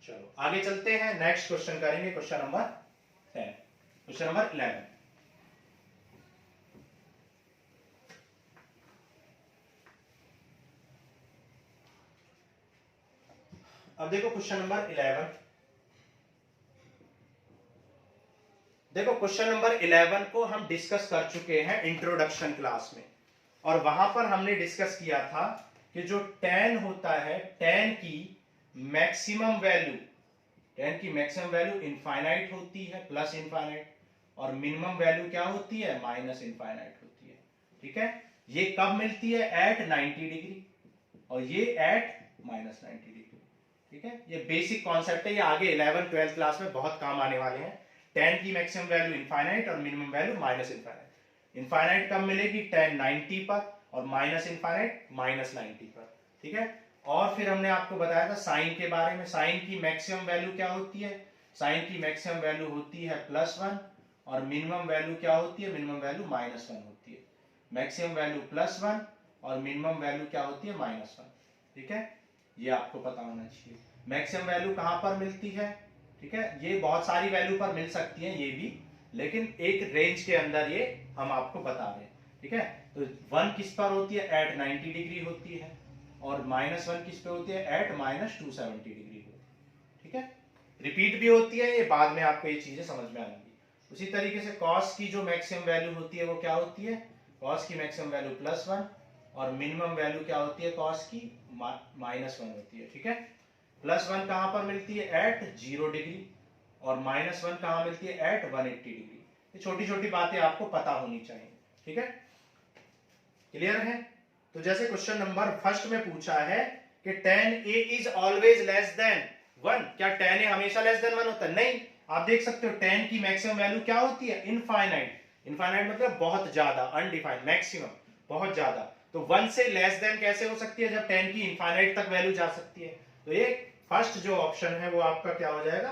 चलो आगे चलते हैं, नेक्स्ट क्वेश्चन करेंगे, क्वेश्चन नंबर 10। Question number 11। अब देखो क्वेश्चन नंबर 11। देखो क्वेश्चन नंबर 11 को हम डिस्कस कर चुके हैं इंट्रोडक्शन क्लास में, और वहां पर हमने डिस्कस किया था कि जो tan होता है, tan की मैक्सिमम वैल्यू इनफाइनाइट होती है, प्लस इनफाइनाइट, और मिनिमम वैल्यू क्या होती है, माइनस इनफाइनाइट होती है। ठीक है? ये कब मिलती है, एट 90 डिग्री, और ये एट माइनस 90 डिग्री। ठीक है? ये बेसिक कॉन्सेप्ट है, ये आगे 11 12 क्लास में बहुत काम आने वाले हैं। tan की मैक्सिमम वैल्यू इनफाइनाइट और minimum value minus infinite. Infinite कब मिलेगी, tan 90 पर, और माइनस इनफाइनाइट माइनस 90 पर। ठीक है? और फिर हमने आपको बताया था साइन के बारे में। साइन की मैक्सिमम वैल्यू क्या होती है, साइन की मैक्सिमम वैल्यू होती है +1, और मिनिमम वैल्यू क्या होती है, मिनिमम वैल्यू -1 होती है। मैक्सिमम वैल्यू +1 और मिनिमम वैल्यू क्या होती है, -1। ठीक है? ये आपको पता होना चाहिए। मैक्सिमम वैल्यू कहां पर मिलती है, ठीक है, ये बहुत सारी वैल्यू पर मिल सकती है ये भी, लेकिन एक रेंज के अंदर ये हम आपको बता रहे हैं। ठीक है? तो 1 किस पर होती है, एट 90 डिग्री होती है, और -1 किस पे होती है, एट -270 डिग्री होती है। ठीक है? रिपीट भी होती है, ये बाद में आपको ये चीजें समझ में आएंगी। उसी तरीके से कॉस की जो मैक्सिमम वैल्यू होती है वो क्या होती है, कॉस की मैक्सिमम वैल्यू +1, और मिनिमम वैल्यू क्या होती है कॉस की, -1 होती है। ठीक है? +1 कहां पर मिलती है, एट 0 डिग्री, और -1 कहां मिलती है, एट 180 डिग्री। ये छोटी छोटी बातें आपको पता होनी चाहिए। ठीक है? क्लियर है? तो जैसे क्वेश्चन नंबर फर्स्ट में पूछा है कि tan a is always less than 1, क्या tan a हमेशा लेस देन 1 होता है? नहीं। आप देख सकते हो tan की मैक्सिमम वैल्यू क्या होती है, इनफाइनाइट। इनफाइनाइट मतलब बहुत ज्यादा, अनडिफाइंड, मैक्सिमम बहुत ज्यादा। तो 1 से लेस देन कैसे हो सकती है, जब tan की इनफाइनाइट तक वैल्यू जा सकती है। तो ये फर्स्ट जो ऑप्शन है वो आपका क्या हो जाएगा,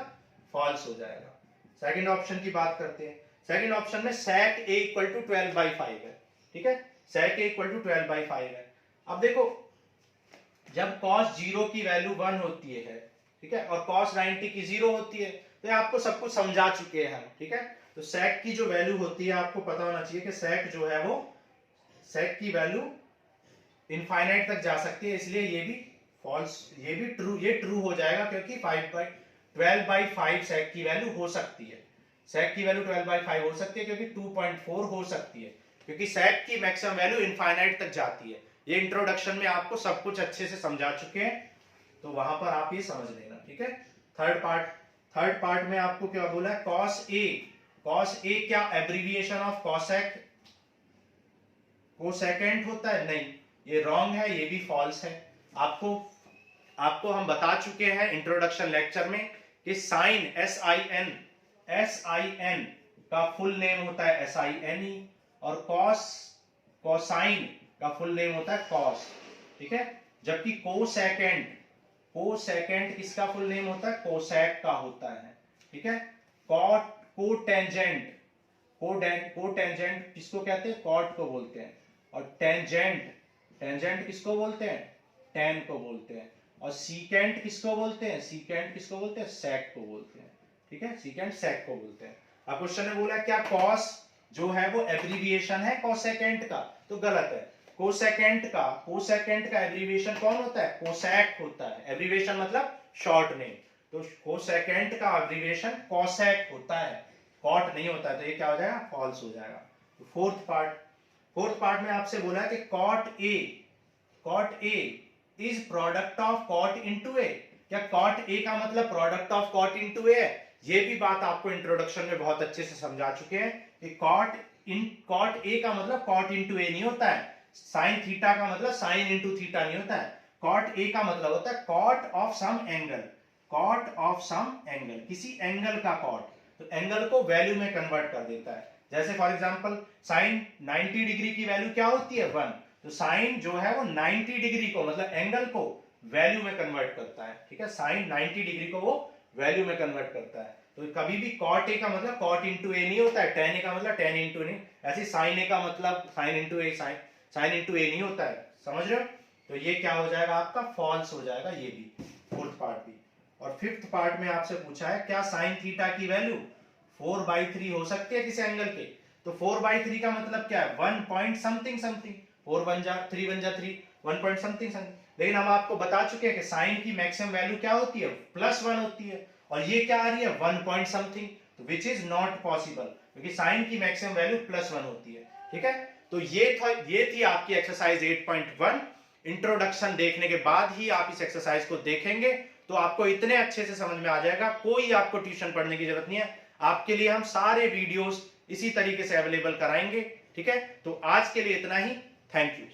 फॉल्स हो जाएगा। सेकंड ऑप्शन की बात करते हैं। सेकंड ऑप्शन में sec a इक्वल टू 12/5 है। ठीक है? sec a इक्वल टू 12/5 है। अब देखो, जब cos 0 की वैल्यू 1 होती है, ठीक है, और cos 90 की 0 होती है, तो आपको सब कुछ समझा चुके हैं हम। ठीक है? तो sec की जो वैल्यू होती है आपको पता होना चाहिए कि sec जो है वो, sec की वैल्यू इनफाइनाइट तक जा सकती है, इसलिए ये भी फॉल्स, ये भी ट्रू, ये ट्रू हो जाएगा, क्योंकि 12/5 sec की वैल्यू हो सकती है। sec की वैल्यू 12/5 हो सकती है, क्योंकि 2.4 हो सकती है, क्योंकि sec की मैक्सिमम वैल्यू इनफाइनाइट तक जाती है। ये इंट्रोडक्शन में आपको सब कुछ अच्छे से समझा चुके हैं, तो वहां पर आप ये समझ लेना। ठीक है? थर्ड पार्ट में आपको क्या बोला है, cos a क्या एब्रिविएशन ऑफ कोसेकेंट होता है? नहीं, ये रॉन्ग है, ये भी फॉल्स है। आपको हम बता चुके हैं इंट्रोडक्शन लेक्चर में कि साइन SIN का फुल नेम होता है SINE, और कोसाइन का फुल नेम होता है कॉस। ठीक है? जबकि कोसेकेंट किसका फुल नेम होता है, कोसेक का होता है। ठीक है? कोटेंजेंट किसको कहते हैं, कॉट को बोलते हैं, और टेंजेंट किसको बोलते हैं, टेन को बोलते हैं, और सीकेंट किसको बोलते हैं, सेक को बोलते हैं। ठीक है? सीकेंट सेक को बोलते हैं। अब क्वेश्चन ने बोला क्या कॉस जो है वो एब्रिविएशन है कोसेकेंट का, तो गलत है। कोसेकेंट का एब्रिविएशन कौन होता है, कोसेक होता है। एब्रिविएशन मतलब शॉर्ट नेम, तो कोसेकेंट का एब्रिविएशन कोसेक होता है, कॉट नहीं होता है। तो ये क्या हो जाएगा, फॉल्स हो जाएगा। तो फोर्थ पार्ट में आपसे बोला है कि cot A is product of cot into A. क्या कॉट ए का मतलब product of cot into A है? ये भी बात आपको इंट्रोडक्शन में बहुत अच्छे से समझा चुके हैं कि कॉट ए का मतलब कॉट इंटू ए नहीं होता है, साइन थीटा का मतलब साइन इंटू थीटा नहीं होता है। कॉट ए का मतलब होता है cot of some angle, cot of some angle, किसी एंगल का कॉट, तो एंगल को वैल्यू में कन्वर्ट कर देता है। जैसे फॉर एग्जांपल साइन 90 डिग्री की वैल्यू क्या होती है 1, तो साइन जो है वो 90 डिग्री को मतलब एंगल को वैल्यू में कन्वर्ट करता है, ठीक है, साइन 90 डिग्री को वो वैल्यू में कन्वर्ट करता है। तो कभी भी कॉट ए का मतलब कॉट इंटू ए नहीं होता है, टेन ए का मतलब टेन इंटू नहीं, ऐसे साइन ए का मतलब साइन इंटू ए, साइन इंटू ए नहीं होता है, समझ रहे हो। तो ये क्या हो जाएगा आपका फॉल्स हो जाएगा, ये भी फोर्थ पार्ट भी। और फिफ्थ पार्ट में आपसे पूछा है क्या साइन थीटा की वैल्यू 4/3 हो सकती है किसी एंगल के, तो 4/3 का मतलब क्या है 1 पॉइंट समथिंग समथिंग, 4 बन जा 3 बन जा 3, 1 पॉइंट समथिंग समथिंग। लेकिन हम आपको बता चुके हैं कि साइन की मैक्सिमम वैल्यू क्या होती है +1 होती है, और ये क्या आ रही है 1 पॉइंट समथिंग, तो विच इज नॉट पॉसिबल, क्योंकि साइन की मैक्सिमम वैल्यू +1 होती है, ठीक है। तो ये थी आपकी एक्सरसाइज 8.1। इंट्रोडक्शन देखने के बाद ही आप इस एक्सरसाइज को देखेंगे तो आपको इतने अच्छे से समझ में आ जाएगा, कोई आपको ट्यूशन पढ़ने की जरूरत नहीं है। आपके लिए हम सारे वीडियोस इसी तरीके से अवेलेबल कराएंगे, ठीक है। तो आज के लिए इतना ही, थैंक यू।